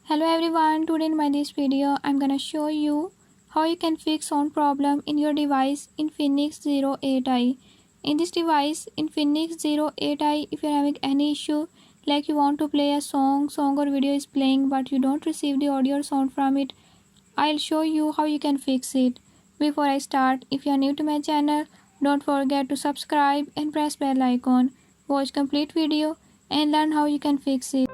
Hello everyone, today in my this video I'm gonna show you how you can fix sound problem in your device infinix 08i. In this device infinix 08i, if you're having any issue like you want to play a song or video is playing but you don't receive the audio or sound from it, I'll show you how you can fix it. Before I start, if you are new to my channel, don't forget to subscribe and press bell icon. Watch complete video and learn how you can fix it.